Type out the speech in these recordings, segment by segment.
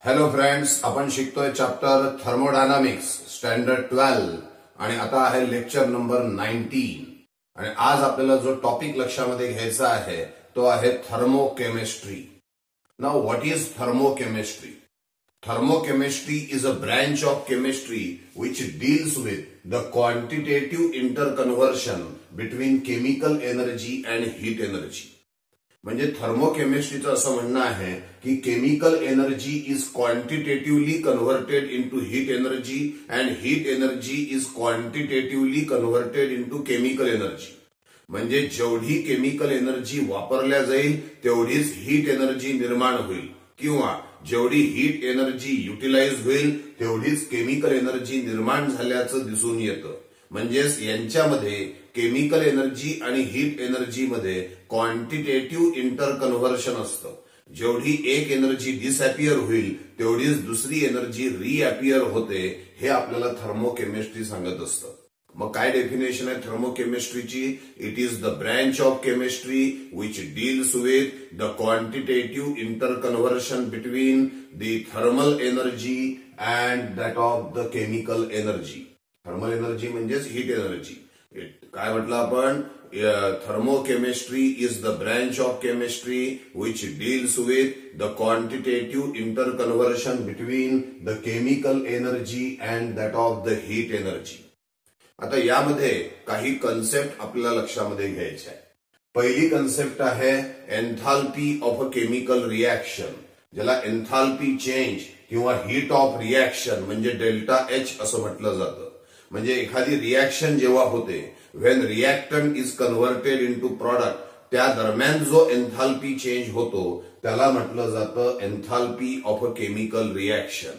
Hello friends, आपण शिकतोय chapter thermodynamics standard 12 आणि आता आहे लेक्चर नंबर 19 आणि आज आपल्याला जो टॉपिक लक्षामध्ये घ्यायचा आहे तो आहे thermochemistry. Now what is thermochemistry? Thermochemistry is a branch of chemistry which deals with the quantitative interconversion between chemical energy and heat energy. म्हणजे थर्मोकेमिस्ट्रीचं असं म्हणणं आहे की chemical energy is quantitatively converted into heat energy and heat energy is quantitatively converted into chemical energy. म्हणजे जेवढी chemical energy वापरल्या जाईल तेवढीच हीट एनर्जी निर्माण होईल किंवा जेवढी हीट एनर्जी युटिलाइज होईल तेवढीच केमिकल एनर्जी निर्माण झाल्याचं दिसून येतं. म्हणजेच यांच्यामध्ये केमिकल एनर्जी आणि हीट एनर्जी मध्ये क्वांटिटेटिव्ह इंटरकन्व्हर्शन असतं. जेवढी एक एनर्जी डिसअपियर होईल तेवढीच दुसरी एनर्जी रिअपियर होते. हे आपल्याला थर्मोकेमिस्ट्री सांगत असतं. मग काय डेफिनेशन आहे थर्मोकेमिस्ट्रीची? It is the branch of chemistry which deals with the quantitative interconversion between the thermal energy and that of the chemical energy. Thermal energy म्हणजेच हीट एनर्जी. काय म्हटलं आपण? Thermochemistry is the branch of chemistry which deals with the quantitative interconversion between the chemical energy and that of the heat energy. आता यामध्ये काही concept आपल्याला लक्षामध्ये घ्यायचे आहे. पहिली कन्सेप्ट आहे enthalpy of a chemical reaction, ज्याला एन्थाल्पी चेंज किंवा हीट ऑफ रिएक्शन म्हणजे डेल्टा एच असं म्हटलं जातं. म्हणजे एखादी रिएक्शन जेव्हा होते, when reactant is converted into product, त्या दरम्यान जो एन्थाल्पी चेंज होतो त्याला म्हटलं जातं enthalpy of a chemical reaction.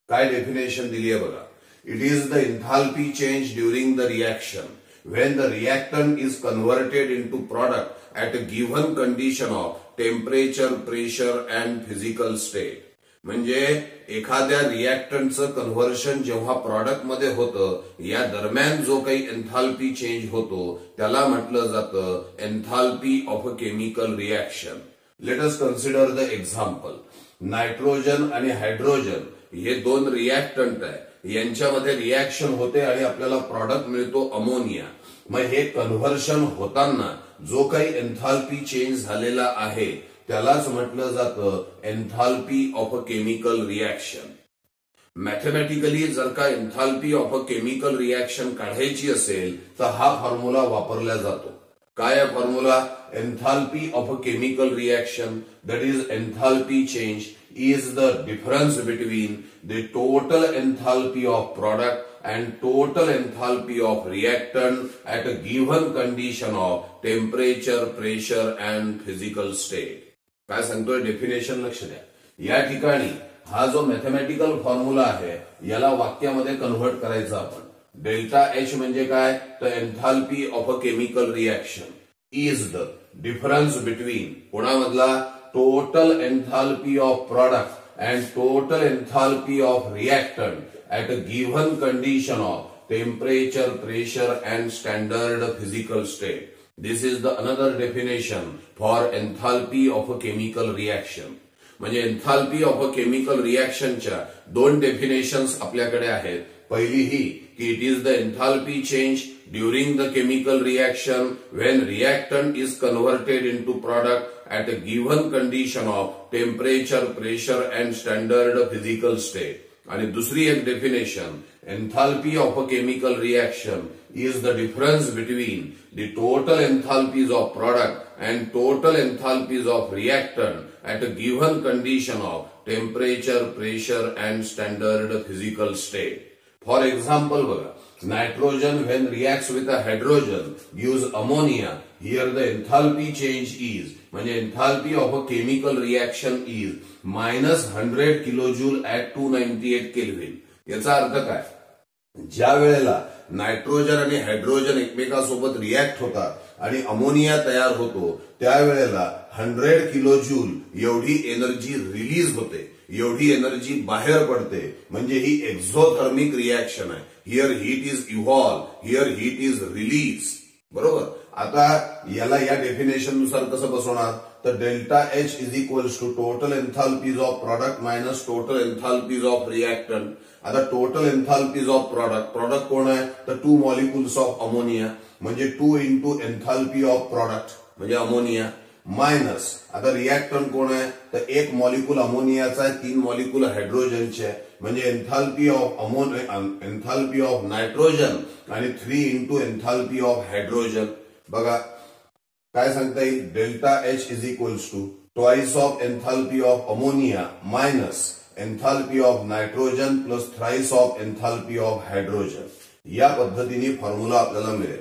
काय डेफिनेशन दिली आहे बघा. It is the enthalpy change during the reaction when the reactant is converted into product at a given condition of temperature, pressure and physical state. म्हणजे एखाद्या रिएक्टंटचं conversion जेव्हा product मध्ये होतं या दरम्यान जो काही एन्थाल्पी चेंज होतो त्याला म्हटलं जातं enthalpy of a chemical reaction. Let us consider the example. Nitrogen आणि हायड्रोजन हे दोन रिएक्टंट आहे. यांच्यामध्ये रिएक्शन होते आणि आपल्याला प्रॉडक्ट मिळतो अमोनिया. मग हे कन्व्हर्शन होताना जो काही एन्थाल्पी चेंज झालेला आहे त्यालाच म्हटलं जातं enthalpy of a chemical reaction. Mathematically जर का enthalpy of a chemical reaction काढायची असेल तर हा फॉर्म्युला वापरला जातो. काय आहे formula? Enthalpy of a chemical reaction that is enthalpy change is the difference between the total enthalpy of product and total enthalpy of reactant at a given condition of temperature, pressure and physical state. काय सांगतोय definition लक्ष द्या. या ठिकाणी हा जो mathematical formula आहे याला वाक्यामध्ये कन्व्हर्ट करायचा आपण. डेल्टा एच म्हणजे काय? तर enthalpy of a chemical reaction is the difference between कोणामधला? total enthalpy of product and total enthalpy of reactant at a given condition of temperature, pressure and standard physical state. This is the another definition for enthalpy of a chemical reaction. म्हणजे enthalpy of a chemical reaction च्या दोन definitions आपल्याकडे आहेत. पहिली ही की it is the enthalpy change during the chemical reaction when reactant is converted into product at a given condition of temperature, pressure and standard physical state. आणि दुसरी एक definition enthalpy of a chemical reaction is the difference between the total enthalpies of product and total enthalpies of reactant at a given condition of temperature, pressure and standard physical state. For example, nitrogen when reacts with a hydrogen gives ammonia. Here the enthalpy change is म्हणजे enthalpy of a chemical reaction is -100 kilojoule at 298 Kelvin. याचा अर्थ काय? ज्या वेळेला nitrogen आणि hydrogen एकमेकांसोबत react होतात आणि अमोनिया तयार होतो त्यावेळेला 100 किलोजूल एवढी एनर्जी रिलीज होते, एवढी एनर्जी बाहेर पडते. म्हणजे ही एक्झोथर्मिक रिएक्शन आहे. Here heat is evolve, here heat is release. बरोबर. आता याला या डेफिनेशन नुसार कसं बसवणार? तर delta H is equals to total enthalpies of product minus total enthalpies of reactant. आता टोटल एन्थाल्पीज ऑफ प्रॉडक्ट कोण आहे तर 2 मॉलिक्युल्स ऑफ अमोनिया म्हणजे 2 इंटू एन्थाल्पी ऑफ प्रॉडक्ट म्हणजे अमोनिया मायनस आता रिएक्टंट कोण आहे तर 1 मॉलिक्यूल अमोनियाचा आहे 3 मॉलिक्यूल हायड्रोजनचे आहे म्हणजे एन्थाल्पी ऑफ नायट्रोजन आणि 3 इंटू एन्थाल्पी ऑफ हायड्रोजन. बघा काय सांगता येईल delta H is equals to twice of enthalpy of ammonia minus enthalpy of nitrogen plus thrice of enthalpy of hydrogen. या पद्धतीने फॉर्म्युला आपल्याला मिळेल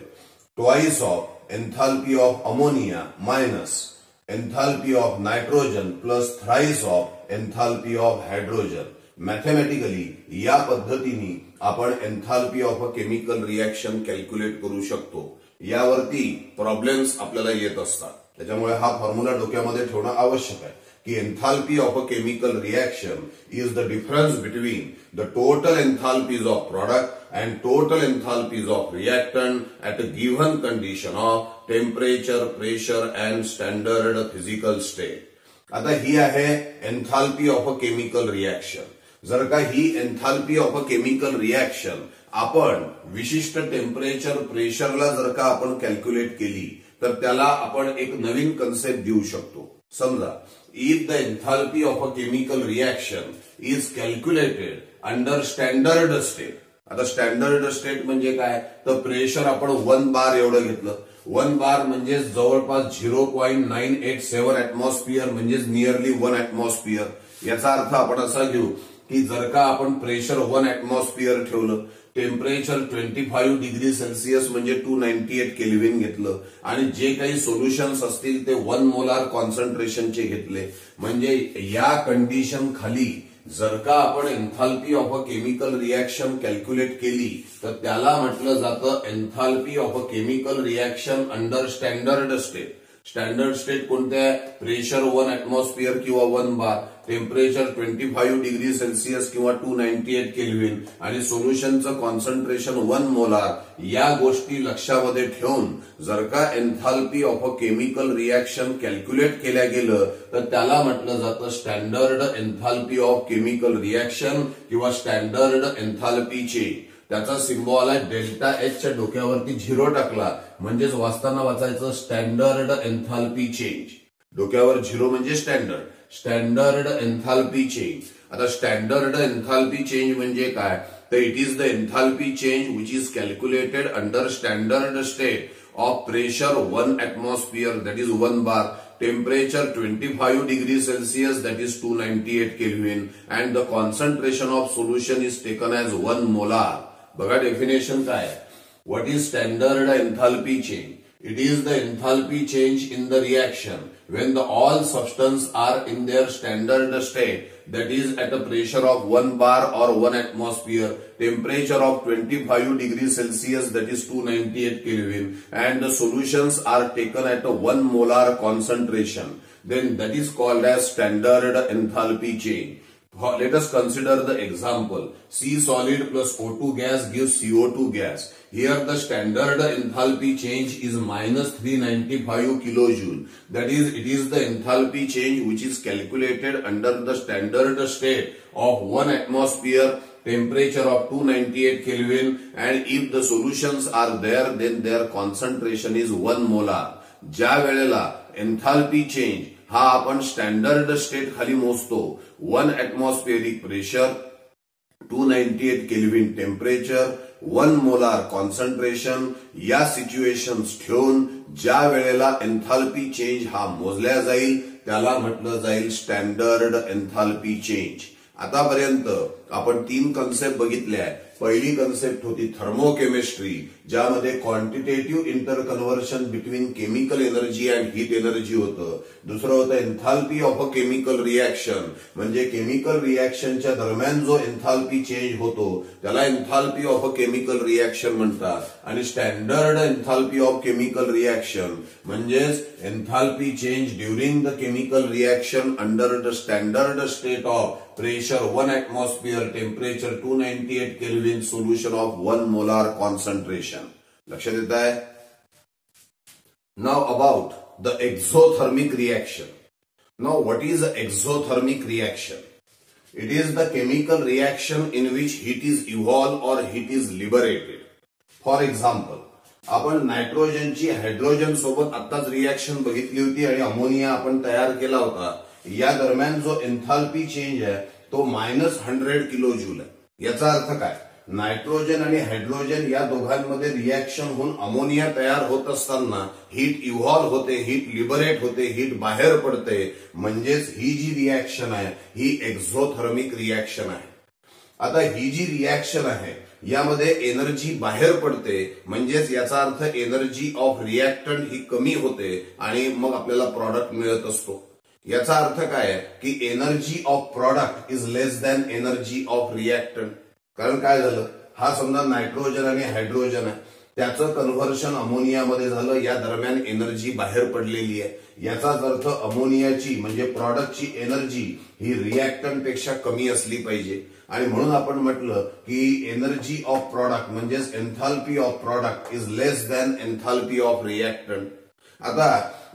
twice of enthalpy of ammonia minus enthalpy of nitrogen plus thrice of enthalpy of hydrogen. Mathematically या पद्धतीने आपण enthalpy of a chemical reaction calculate करू शकतो. यावरती प्रॉब्लेम्स आपल्याला येत असतात त्याच्यामुळे हा फॉर्म्युला डोक्यामध्ये ठेवणं आवश्यक आहे की enthalpy of a chemical reaction is the difference between the total enthalpies of product and total enthalpies of reactant at a given condition of temperature pressure and standard physical state. आता ही आहे enthalpy of a chemical reaction. जर का ही enthalpy of a chemical reaction आपण विशिष्ट temperature प्रेशरला जर का आपण कॅल्क्युलेट केली तर त्याला आपण एक नवीन कन्सेप्ट देऊ शकतो. समजा if the enthalpy of a chemical reaction is calculated under standard state. आता स्टँडर्ड स्टेट म्हणजे काय तर प्रेशर आपण 1 बार एवढं घेतलं. 1 बार म्हणजे जवळपास 0.987 ऍटमॉस्फिअर म्हणजे नियरली 1 ऍटमॉस्फिअर. याचा अर्थ आपण असा घेऊ की जर का आपण प्रेशर 1 ऍटमॉस्फिअर ठेवलं टेम्परेचर 25 डिग्री सेल्सिअस म्हणजे 298 केल्व्हिन घेतलं आणि जे काही सोल्युशन्स असतील ते 1 मोलार कॉन्सन्ट्रेशनचे घेतले म्हणजे या कंडिशन खाली जर का आपण enthalpy of a chemical reaction calculate केली तर त्याला म्हटलं जातं enthalpy of a chemical reaction under standard state. Standard state कोणते आहे प्रेशर 1 ऍटमॉस्फिअर किंवा 1 बार टेम्परेचर 25 डिग्री सेल्सिअस किंवा 298 केल्व्हिन आणि सोल्युशनचं कॉन्सन्ट्रेशन 1 मोलार. या गोष्टी लक्षामध्ये ठेवून जर का enthalpy of a chemical reaction calculate केल्या गेलं तर त्याला म्हटलं जातं standard enthalpy of chemical reaction किंवा स्टँडर्ड एन्थाल्पी चेंज. त्याचा सिम्बॉल आहे डेल्टा एच च्या डोक्यावरती 0 टाकला म्हणजेच वाचताना वाचायचं स्टँडर्ड एन्थाल्पी चेंज. डोक्यावर 0 म्हणजे स्टँडर्ड एन्थाल्पी चेंज. आता स्टँडर्ड एन्थाल्पी चेंज म्हणजे काय तर it is the enthalpy change which is calculated under standard state of pressure 1 atmosphere that is 1 bar temperature 25 degree Celsius that is 298 Kelvin and the concentration of solution is taken as 1 molar. बघा definition काय what is standard enthalpy change. It is the enthalpy change in the reaction when the all substance are in their standard state, that is at a pressure of 1 bar or 1 atmosphere, temperature of 25 degrees Celsius that is 298 Kelvin and the solutions are taken at a 1 molar concentration, then that is called as standard enthalpy change. Let us consider the example. C solid plus O2 gas gives CO2 gas. Here the standard enthalpy change is minus 395 kilojoule. That is, it is the enthalpy change which is calculated under the standard state of 1 atmosphere, temperature of 298 Kelvin, and if the solutions are there, then their concentration is 1 molar. ज्या वेळेला enthalpy change हा आपण standard state खाली मोजतो 1 atmospheric pressure 298 kelvin temperature 1 molar concentration या situations ठेवून ज्या वेळेला एन्थाल्पी चेंज हा मोजल्या जाईल त्याला म्हटलं जाईल स्टँडर्ड एन्थाल्पी चेंज. आतापर्यंत आपण 3 कन्सेप्ट बघितल्या. पहिली कन्सेप्ट होती थर्मोकेमिस्ट्री ज्यामध्ये quantitative interconversion between chemical energy and heat energy होतं. दुसरं होतं enthalpy of a chemical reaction म्हणजे केमिकल रिएक्शनच्या दरम्यान जो एन्थाल्पी चेंज होतो त्याला enthalpy of a chemical reaction म्हणतात. आणि standard enthalpy of chemical reaction म्हणजेच enthalpy change during the chemical reaction under the standard state of pressure 1 atmosphere, temperature 298 Kelvin, solution of 1 molar concentration. लक्षात येत आहे. Now about the exothermic reaction. Now what is the exothermic reaction? It is the chemical reaction in which heat is evolved or heat is liberated. For example, आपण नायट्रोजनची hydrogen सोबत आत्ताच reaction बघितली होती आणि अमोनिया आपण तयार केला होता. या दरम्यान जो एन्थाल्पी चेंज आहे तो -100 किलो जूल आहे. याचा अर्थ काय? नायट्रोजन आणि हायड्रोजन या दोघांमध्ये रिएक्शन होऊन अमोनिया तयार होत असताना हीट इव्हॉल्व होते, हीट लिबरेट होते, हीट बाहेर पडते. म्हणजेच ही जी रिएक्शन आहे ही एक्झोथर्मिक रिएक्शन आहे. आता ही जी रिएक्शन आहे यामध्ये एनर्जी बाहेर पडते. म्हणजेच याचा अर्थ एनर्जी ऑफ रिएक्टंट ही कमी होते आणि मग आपल्याला प्रॉडक्ट मिळत असतो. याचा अर्थ काय की energy of product is less than energy of reactant. कारण काय झालं, हा समजा नायट्रोजन आणि हायड्रोजन आहे, त्याचं कन्व्हर्शन अमोनियामध्ये झालं. या दरम्यान एनर्जी बाहेर पडलेली आहे. याचाच अर्थ अमोनियाची म्हणजे प्रॉडक्टची एनर्जी ही रिएक्टंट पेक्षा कमी असली पाहिजे. आणि म्हणून आपण म्हटलं की एनर्जी ऑफ प्रॉडक्ट म्हणजेच enthalpy of product is less than enthalpy of reactant. आता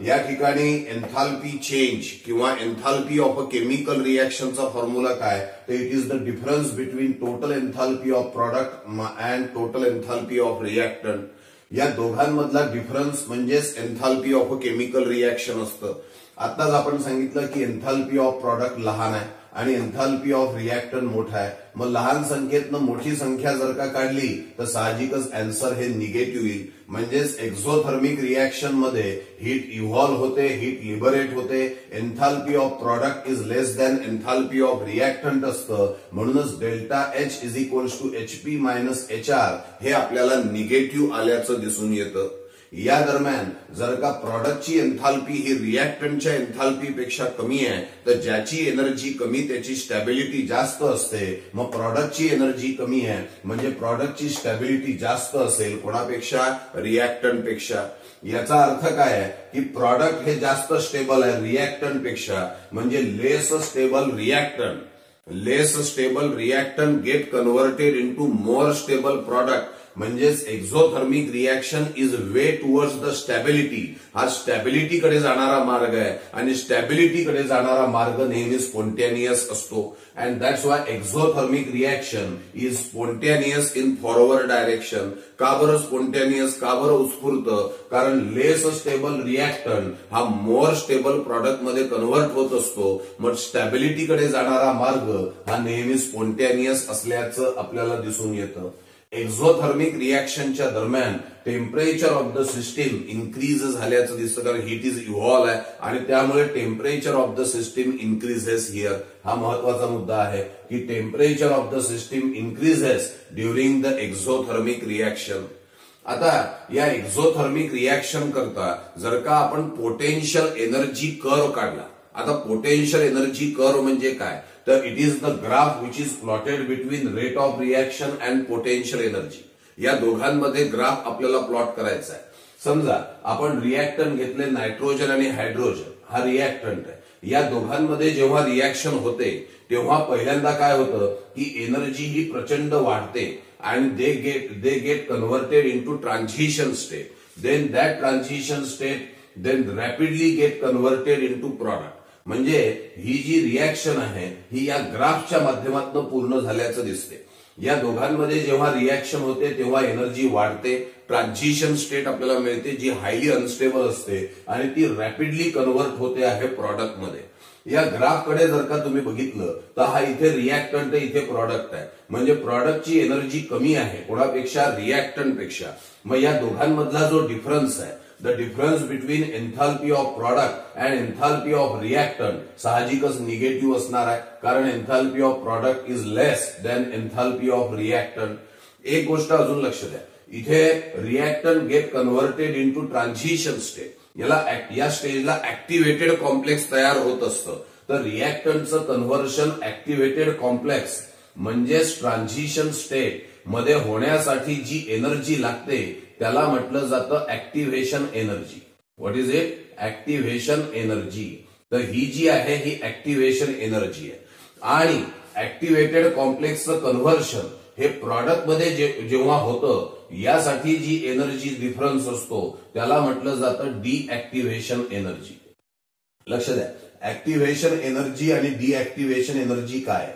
या ठिकाणी एन्थाल्पी चेंज किंवा एन्थाल्पी ऑफ अ केमिकल रिएक्शनचा फॉर्म्युला काय, तर it is the difference between total enthalpy of product and total enthalpy of reactant. या दोघांमधला डिफरन्स म्हणजेच enthalpy of a chemical reaction असतं. आताच आपण सांगितलं की एन्थाल्पी ऑफ प्रॉडक्ट लहान आहे आणि एन्थाल्पी ऑफ रिएक्टंट मोठा आहे. मग लहान संख्येतनं मोठी संख्या जर का काढली तर साहजिकच आन्सर हे निगेटिव्ह येईल. म्हणजेच एक्झोथर्मिक रिएक्शन मध्ये हीट इव्हॉल्व होते, हीट लिबरेट होते. Enthalpy of product is less than enthalpy of reactant असतं. म्हणूनच delta H is equals to HP minus HR हे आपल्याला निगेटिव्ह आल्याचं दिसून येतं. या दरम्यान जर का प्रॉडक्टची एन्थाल्पी ही रिएक्टंटच्या एन्थाल्पीपेक्षा कमी आहे तर ज्याची एनर्जी कमी त्याची स्टॅबिलिटी जास्त असते. मग प्रॉडक्टची एनर्जी कमी आहे म्हणजे प्रॉडक्टची स्टॅबिलिटी जास्त असेल. कोणापेक्षा? रिएक्टंटपेक्षा. याचा अर्थ काय आहे की प्रॉडक्ट हे जास्त स्टेबल आहे रिएक्टंटपेक्षा. म्हणजे less stable reactant. Less stable reactant get converted into more stable product. म्हणजेच exothermic reaction is way towards the stability. हा स्टॅबिलिटीकडे जाणारा मार्ग आहे आणि स्टॅबिलिटीकडे जाणारा मार्ग नेहमी स्पॉन्टेनियस असतो. And that's why exothermic reaction is spontaneous in forward direction. का बरं स्पॉन्टेनियस, का बरं उत्स्फूर्त? कारण लेस स्टेबल रिएक्टंट हा मोर स्टेबल प्रॉडक्ट मध्ये कन्व्हर्ट होत असतो. मग स्टॅबिलिटीकडे जाणारा मार्ग हा नेहमी स्पॉन्टेनियस असल्याचं आपल्याला दिसून येतं. एक्झोथर्मिक रिएक्शनच्या दरम्यान temperature of the system increase झाल्याचं दिसतं. कारण हीट इज इव्हॉल्व आहे आणि त्यामुळे temperature of the system increases here. हा महत्वाचा मुद्दा आहे की temperature of the system increases during the exothermic reaction. आता या एक्झोथर्मिक रिएक्शन करता जर का आपण पोटेन्शियल एनर्जी कर्व काढला. आता पोटेन्शियल एनर्जी कर्व म्हणजे काय, तर it is the graph which is plotted between rate of reaction and potential energy. या दोघांमध्ये ग्राफ आपल्याला प्लॉट करायचा आहे. समजा आपण रिएक्टंट घेतले नायट्रोजन आणि हायड्रोजन. हा रिएक्टंट आहे. या दोघांमध्ये जेव्हा रिएक्शन होते तेव्हा पहिल्यांदा काय होतं की एनर्जी ही प्रचंड वाढते आणि they get converted into transition state. Then that transition state then rapidly get converted into product. म्हणजे ही जी रिएक्शन आहे ही या ग्राफच्या माध्यमातून पूर्ण झाल्याचं दिसते. या दोघांमध्ये जेव्हा रिएक्शन होते तेव्हा एनर्जी वाढते. ट्रान्झिशन स्टेट आपल्याला मिळते जी हायली अनस्टेबल असते आणि ती रॅपिडली कन्व्हर्ट होते आहे प्रॉडक्टमध्ये. या ग्राफकडे जर का तुम्ही बघितलं तर हा इथे रिएक्टंट आहे, इथे प्रॉडक्ट आहे. म्हणजे प्रॉडक्टची एनर्जी कमी आहे कोणापेक्षा? रिएक्टंटपेक्षा. मग या दोघांमधला जो डिफरन्स आहे, the difference between enthalpy of product and enthalpy of reactant साहजिकच निगेटिव्ह असणार आहे. कारण enthalpy of product is less than enthalpy of reactant. एक गोष्ट अजून लक्ष द्या, इथे reactant get converted into transition state. या स्टेजला ऍक्टिव्हेटेड कॉम्प्लेक्स तयार होत असतं. तर रिएक्टंटचं कन्व्हर्शन ऍक्टिव्हेटेड कॉम्प्लेक्स म्हणजेच ट्रान्झिशन स्टेट मध्ये होण्यासाठी जी एनर्जी लागते त्याला म्हटलं जातं activation energy. What is it? Activation energy. तर ही जी आहे ही ऍक्टिव्हेशन एनर्जी आहे. आणि ऍक्टिव्हेटेड कॉम्प्लेक्सचं कन्व्हर्शन हे प्रॉडक्ट मध्ये जेव्हा होतं यासाठी जी एनर्जी डिफरन्स असतो त्याला म्हटलं जातं डीऍक्टिव्हेशन एनर्जी. लक्ष द्या, ऍक्टिव्हेशन एनर्जी आणि डीऍक्टिव्हेशन एनर्जी काय.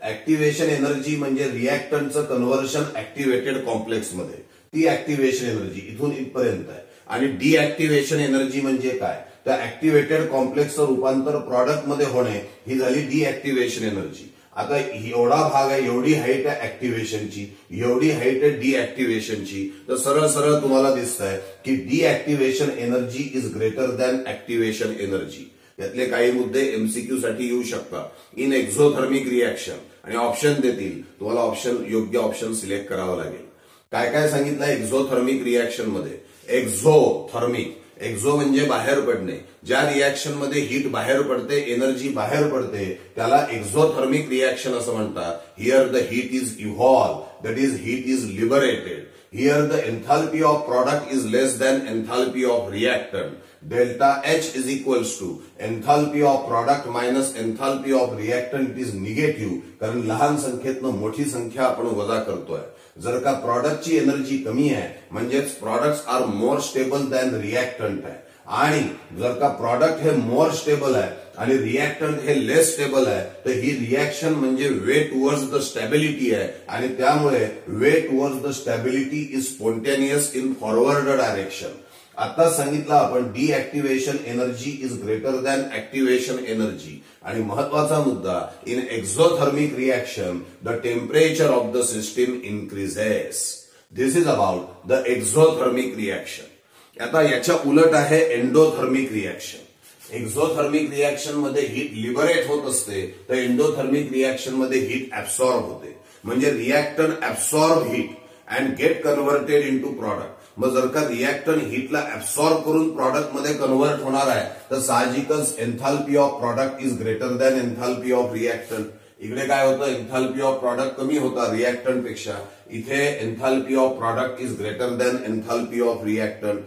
ऍक्टिव्हेशन एनर्जी म्हणजे रिएक्टंटचं कन्व्हर्शन ऍक्टिव्हेटेड कॉम्प्लेक्समध्ये, ती ऍक्टिव्हेशन एनर्जी इथून इथपर्यंत आहे. आणि डीऍक्टिव्हेशन एनर्जी म्हणजे काय, त्या ऍक्टिव्हेटेड कॉम्प्लेक्सचं रूपांतर प्रॉडक्टमध्ये होणे ही झाली डीऍक्टिव्हेशन एनर्जी. आता एवढा भाग आहे, एवढी हाईट आहे ऍक्टिव्हेशनची, एवढी हाईट आहे डीऍक्टिव्हेशनची, तर सरळ सरळ तुम्हाला दिसतंय की deactivation energy is greater than activation energy. यातले काही मुद्दे एमसीक्यू साठी येऊ शकतात. इन एक्झोथर्मिक रिएक्शन आणि ऑप्शन देतील, तुम्हाला योग्य ऑप्शन सिलेक्ट करावं लागेल. काय काय सांगितलं एक्झोथर्मिक रिएक्शन मध्ये. एक्झोथर्मिक, एक्झो म्हणजे बाहेर पडणे, ज्या रिएक्शन मध्ये हीट बाहेर पडते, एनर्जी बाहेर पडते, त्याला एक्झोथर्मिक रिएक्शन असं म्हणतात. Here the heat is evolve, that is heat is liberated. Here the enthalpy of product is less than enthalpy of reactant. Delta H is equals to enthalpy of product minus enthalpy of reactant is negative. कारण लहान संख्येतनं मोठी संख्या आपण वजा करतोय. जर का प्रॉडक्टची एनर्जी कमी आहे म्हणजेच products are more stable than reactant आहे. आणि जर का प्रॉडक्ट हे मोर स्टेबल आहे आणि रिएक्टंट हे लेस स्टेबल आहे तर ही रिएक्शन म्हणजे वे टुवर्ड्स द स्टॅबिलिटी आहे. आणि त्यामुळे way towards the stability is spontaneous in forward direction. आता सांगितलं आपण deactivation energy is greater than activation energy. आणि महत्वाचा मुद्दा, in exothermic reaction the temperature of the system increases. This is about the exothermic reaction. आता याच्या उलट आहे एंडोथर्मिक रिएक्शन. एक्झोथर्मिक रिएक्शन मध्ये हीट लिबरेट होत असते तर एंडोथर्मिक रिएक्शन मध्ये हीट ऍब्सॉर्ब होते. म्हणजे reactant absorb heat and get converted into product. मग जर का रिएक्टंट हीटला ऍब्सॉर्ब करून प्रॉडक्ट मध्ये कन्व्हर्ट होणार आहे तर साहजिकच enthalpy of product is greater than enthalpy of reactant. इकडे काय होतं, एन्थाल्पी ऑफ प्रॉडक्ट कमी होता रिएक्टंट पेक्षा. इथे enthalpy of product is greater than enthalpy of reactant.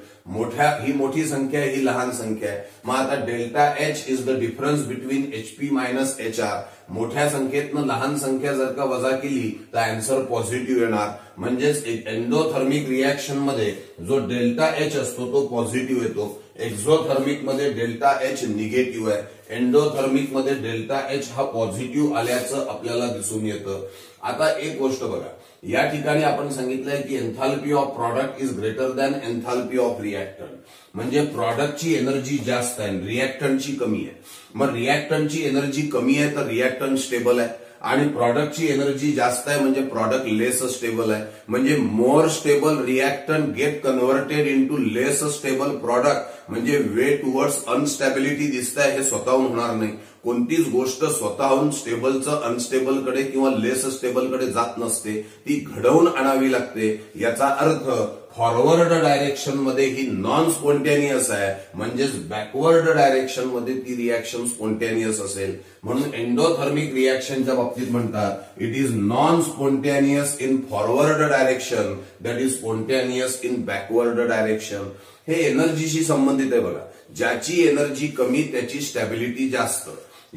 ही मोठी संख्या आहे, ही लहान संख्या आहे. मग आता delta H is the difference between HP minus H R. मोठ्या संख्येतनं लहान संख्या जर का वजा केली तर आन्सर पॉझिटिव्ह येणार. म्हणजेच एंडोथर्मिक रिएक्शन मध्ये जो डेल्टा एच असतो तो पॉझिटिव्ह येतो. एक्झोथर्मिक मध्ये डेल्टा एच निगेटिव्ह आहे. एंडोथर्मिक मध्ये डेल्टा एच हा पॉझिटिव्ह आल्याचं आपल्याला दिसून येतं. आता एक गोष्ट बघा, या ठिकाणी आपण सांगितलंय की enthalpy of product is greater than enthalpy of reactant. म्हणजे प्रॉडक्टची एनर्जी जास्त आहे, रिएक्टंटची कमी आहे. मग रिएक्टंटची एनर्जी कमी आहे तर रिएक्टंट स्टेबल आहे आणि प्रॉडक्टची एनर्जी जास्त आहे म्हणजे प्रॉडक्ट लेस स्टेबल आहे. म्हणजे more stable reactant get converted into less stable product. म्हणजे वे टुवर्ड्स अनस्टॅबिलिटी दिसतंय, हे स्वतःहून होणार नाही. कोणतीच गोष्ट स्वतःहून स्टेबलचं अनस्टेबलकडे किंवा लेस स्टेबलकडे जात नसते, ती घडवून आणावी लागते. याचा अर्थ फॉरवर्ड डायरेक्शन मध्ये ही नॉन स्पॉन्टेनियस आहे, म्हणजेच बॅकवर्ड डायरेक्शन मध्ये ती रिएक्शन स्पॉन्टेनियस असेल. म्हणून एंडोथर्मिक रिएक्शनच्या बाबतीत म्हणतात it is non spontaneous in forward direction, that is spontaneous in backward direction. हे एनर्जीशी संबंधित आहे बघा. ज्याची एनर्जी कमी त्याची स्टॅबिलिटी जास्त.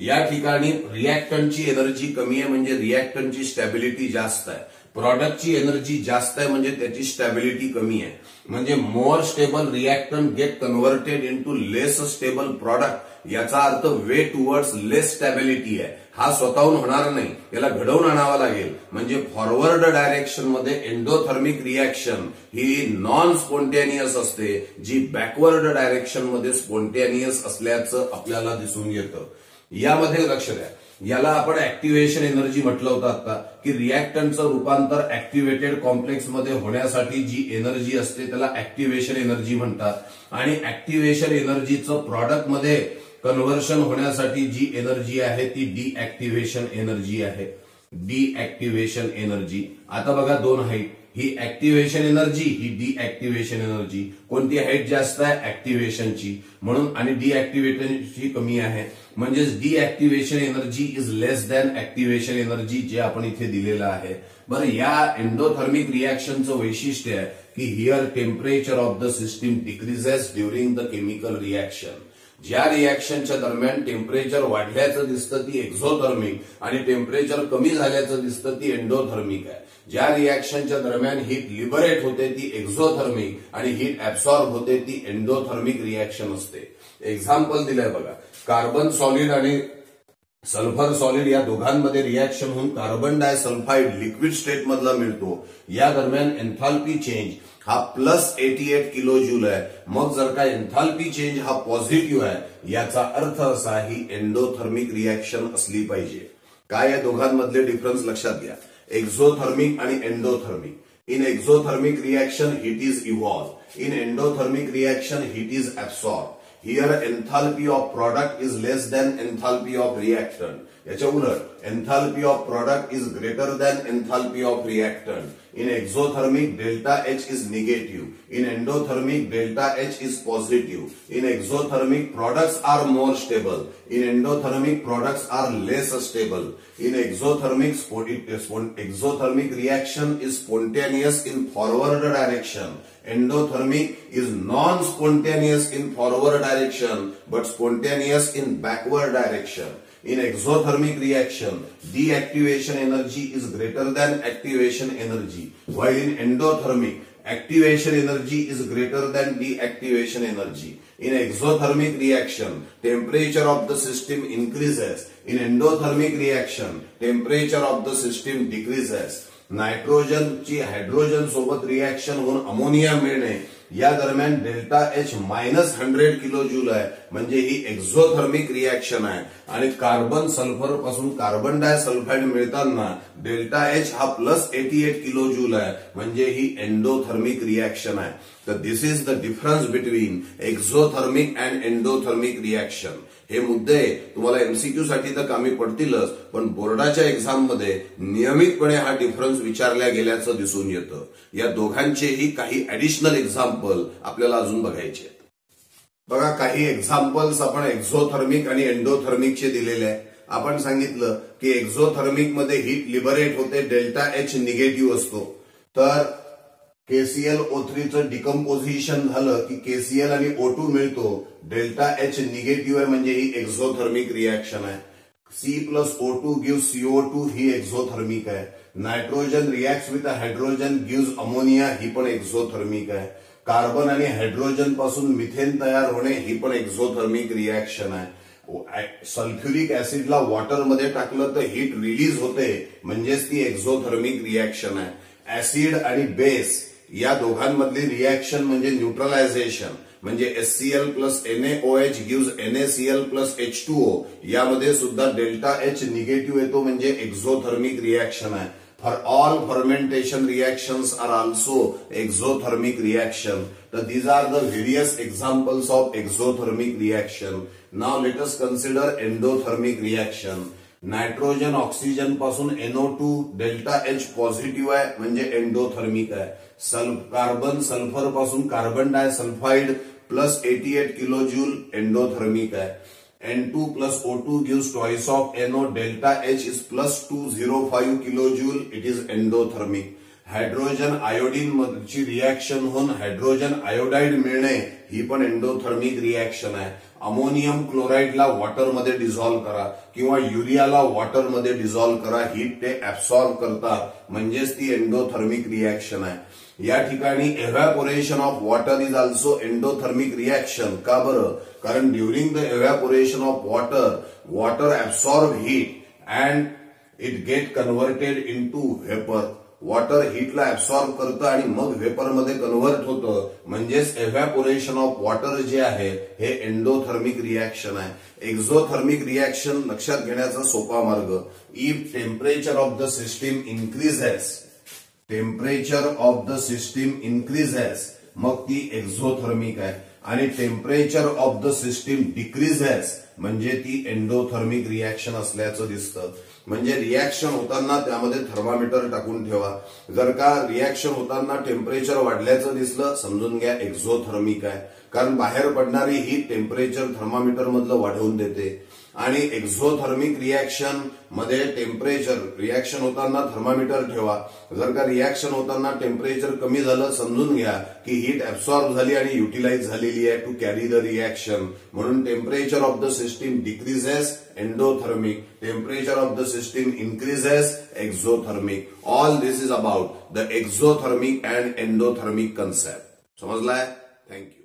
या ठिकाणी रिएक्टंटची एनर्जी कमी आहे म्हणजे रिएक्टंटची स्टॅबिलिटी जास्त आहे. प्रॉडक्टची एनर्जी जास्त आहे म्हणजे त्याची स्टॅबिलिटी कमी आहे. म्हणजे more stable reactant get converted into less stable product. याचा अर्थ वे टुवर्ड्स लेस स्टॅबिलिटी आहे. हा स्वतःहून होणार नाही, याला घडवून आणावा लागेल. म्हणजे फॉरवर्ड डायरेक्शन मध्ये एंडोथर्मिक रिएक्शन ही नॉन स्पॉन्टेनियस असते, जी बॅकवर्ड डायरेक्शन मध्ये स्पॉन्टेनियस असल्याचं आपल्याला दिसून येतं. यामध्ये लक्ष द्या, याला आपण ऍक्टिव्हेशन एनर्जी म्हटलं होतं आता, की रिएक्टंटचं रूपांतर ऍक्टिव्हेटेड कॉम्प्लेक्स मध्ये होण्यासाठी जी एनर्जी असते त्याला ऍक्टिव्हेशन एनर्जी म्हणतात. आणि ऍक्टिव्हेशन एनर्जीचं प्रॉडक्ट मध्ये कन्व्हर्शन होण्यासाठी जी एनर्जी आहे ती डीऍक्टिव्हेशन एनर्जी आहे. Deactivation energy. आता बघा दोन हाईट, ही ऍक्टिव्हेशन एनर्जी, ही डीऍक्टिव्हेशन एनर्जी. कोणती हाईट जास्त आहे, ऍक्टिव्हेशनची. म्हणून आणि डीऍक्टिव्हेशनची कमी आहे. म्हणजेच deactivation energy is less than activation energy, जे आपण इथे दिलेलं आहे. बरं, या एंडोथर्मिक रिएक्शनचं वैशिष्ट्य आहे की here temperature of the system decreases during the chemical reaction. ज्या रिॲक्शनच्या दरम्यान टेम्परेचर वाढल्याचं दिसतं ती एक्झोथर्मिक आणि टेम्परेचर कमी झाल्याचं दिसतं ती एंडोथर्मिक आहे. ज्या रिॲक्शनच्या दरम्यान हीट लिबरेट होते ती एक्झोथर्मिक आणि हीट ऍब्सॉर्ब होते ती एंडोथर्मिक रिॲक्शन असते. एक्झाम्पल दिलंय बघा, कार्बन सॉलिड आणि सल्फर सॉलिड या दोघांमध्ये रिॲक्शन होऊन कार्बन डायसल्फाइड लिक्विड स्टेट मधला मिळतो. या दरम्यान एन्थाल्पी चेंज हा +88 किलो जूल आहे. मग जर का एन्थाल्पी चेंज हा पॉझिटिव्ह आहे याचा अर्थ असा ही एंडोथर्मिक रिॲक्शन असली पाहिजे. काय या दोघांमधले डिफरन्स लक्षात घ्या, एक्झोथर्मिक आणि endothermic. In exothermic reaction heat is evolve, in endothermic reaction heat is absorb. Here enthalpy of product is less than enthalpy of reactant. याच्या उलट enthalpy of product is greater than enthalpy of reactant. In exothermic delta H is negative. In endothermic delta H is positive. In exothermic products are more stable. In endothermic products are less stable. In exothermic reaction is spontaneous in forward direction. Endothermic is non-spontaneous in forward direction but spontaneous in backward direction. In exothermic reaction, deactivation energy is greater than activation energy, while in endothermic, activation energy is greater than deactivation energy. In exothermic reaction, temperature of the system increases. In endothermic reaction, temperature of the system decreases. नायट्रोजनची hydrogen सोबत reaction होऊन ammonia मिळणे या दरम्यान delta H -100 kilo joule आहे, म्हणजे ही exothermic reaction आहे. आणि कार्बन सल्फर पासून कार्बन डायसल्फाइड मिळताना डेल्टा H हा +88 किलो जूल आहे, म्हणजे ही एंडोथर्मिक रिॲक्शन आहे. तर this is the difference between exothermic and endothermic reaction. हे मुद्दे तुम्हाला एमसीक्यू साठी तर कामी पडतीलच, पण बोर्डाच्या एक्झाम मध्ये नियमितपणे हा डिफरन्स विचारल्या गेल्याचं दिसून येतं. या दोघांचेही काही ऍडिशनल एक्झाम्पल आपल्याला अजून बघायचे आहेत. बघा, काही एक्झाम्पल्स आपण एक्झोथर्मिक आणि एंडोथर्मिकचे दिलेले आहे. आपण सांगितलं की एक्झोथर्मिक मध्ये हीट लिबरेट होते, डेल्टा H निगेटिव्ह असतो. तर KClO3 चं डिकम्पोजिशन झालं की KCl आणि O2 मिळतो, डेल्टा H निगेटिव्ह आहे, म्हणजे ही एक्झोथर्मिक रिॲक्शन आहे. C+O2 gives CO2 ही एक्झोथर्मिक आहे. Nitrogen reacts with hydrogen gives ammonia ही पण एक्झोथर्मिक आहे. कार्बन आणि हायड्रोजन पासून मिथेन तयार होणे ही पण एक्झोथर्मिक रिॲक्शन आहे. सल्फ्युरिक ऍसिडला वॉटरमध्ये टाकलं तर हीट रिलीज होते, म्हणजेच ती एक्झोथर्मिक रिॲक्शन आहे. ऍसिड आणि बेस या दोघांमधली रिॲक्शन म्हणजे न्यूट्रलायझेशन, म्हणजे HCl plus NaOH gives NaCl plus H2O. यामध्ये सुद्धा डेल्टा H निगेटिव्ह येतो, म्हणजे एक्झोथर्मिक रिॲक्शन आहे. For all fermentation reactions are also exothermic reaction. So these are the various examples of exothermic reaction. Now let us consider endothermic reaction. Nitrogen oxygen पासून NO2 delta H positive आहे, म्हणजे endothermic आहे. Carbon sulphur पासून carbon disulphide +88 kilo joule endothermic आहे. N2 plus O2 gives twice of NO. Delta H is +205 kilojoule. It is endothermic. Hydrogen iodine मधची reaction होऊन hydrogen iodide मिळणे ही पण एंडोथर्मिक रिॲक्शन आहे. अमोनियम क्लोराइडला वॉटरमध्ये डिझॉल्व्ह करा किंवा युरियाला वॉटरमध्ये डिझॉल्व्ह करा, हीट ते ऍब्सॉर्ब करतात, म्हणजेच ती एंडोथर्मिक रिॲक्शन आहे. या ठिकाणी evaporation of water is also endothermic reaction. का बरं? कारण during the evaporation of water absorb heat and it get converted into vapour. Water हीटला ऍब्सॉर्ब करतं आणि मग व्हेपरमध्ये कन्व्हर्ट होतं, म्हणजेच एव्हॅपोरेशन ऑफ वॉटर जे आहे हे एंडोथर्मिक रिॲक्शन आहे. एक्झोथर्मिक रिॲक्शन लक्षात घेण्याचा सोपा मार्ग, if temperature of the system increases, मग ती एक्झोथर्मिक आहे. आणि temperature of the system decreases म्हणजे ती एंडोथर्मिक रिॲक्शन असल्याचं दिसतं. म्हणजे रिॲक्शन होताना त्यामध्ये थर्मामीटर टाकून ठेवा. जर का रिॲक्शन होताना टेम्परेचर वाढल्याचं दिसलं, समजून घ्या एक्झोथर्मिक आहे, कारण बाहेर पडणारी ही टेम्परेचर थर्मामीटर मधलं वाढवून देते. आणि एक्झोथर्मिक रिॲक्शन मध्ये टेम्परेचर रिॲक्शन होताना थर्मामीटर ठेवा. जर का रिॲक्शन होताना टेम्परेचर कमी झालं समजून घ्या की हीट ऍब्सॉर्ब झाली आणि युटिलाइज झालेली आहे टू कॅरी द रिॲक्शन. म्हणून temperature of the system decreases endothermic, temperature of the system increases exothermic. All this is about the exothermic and endothermic concept. समजलाय? थँक्यू.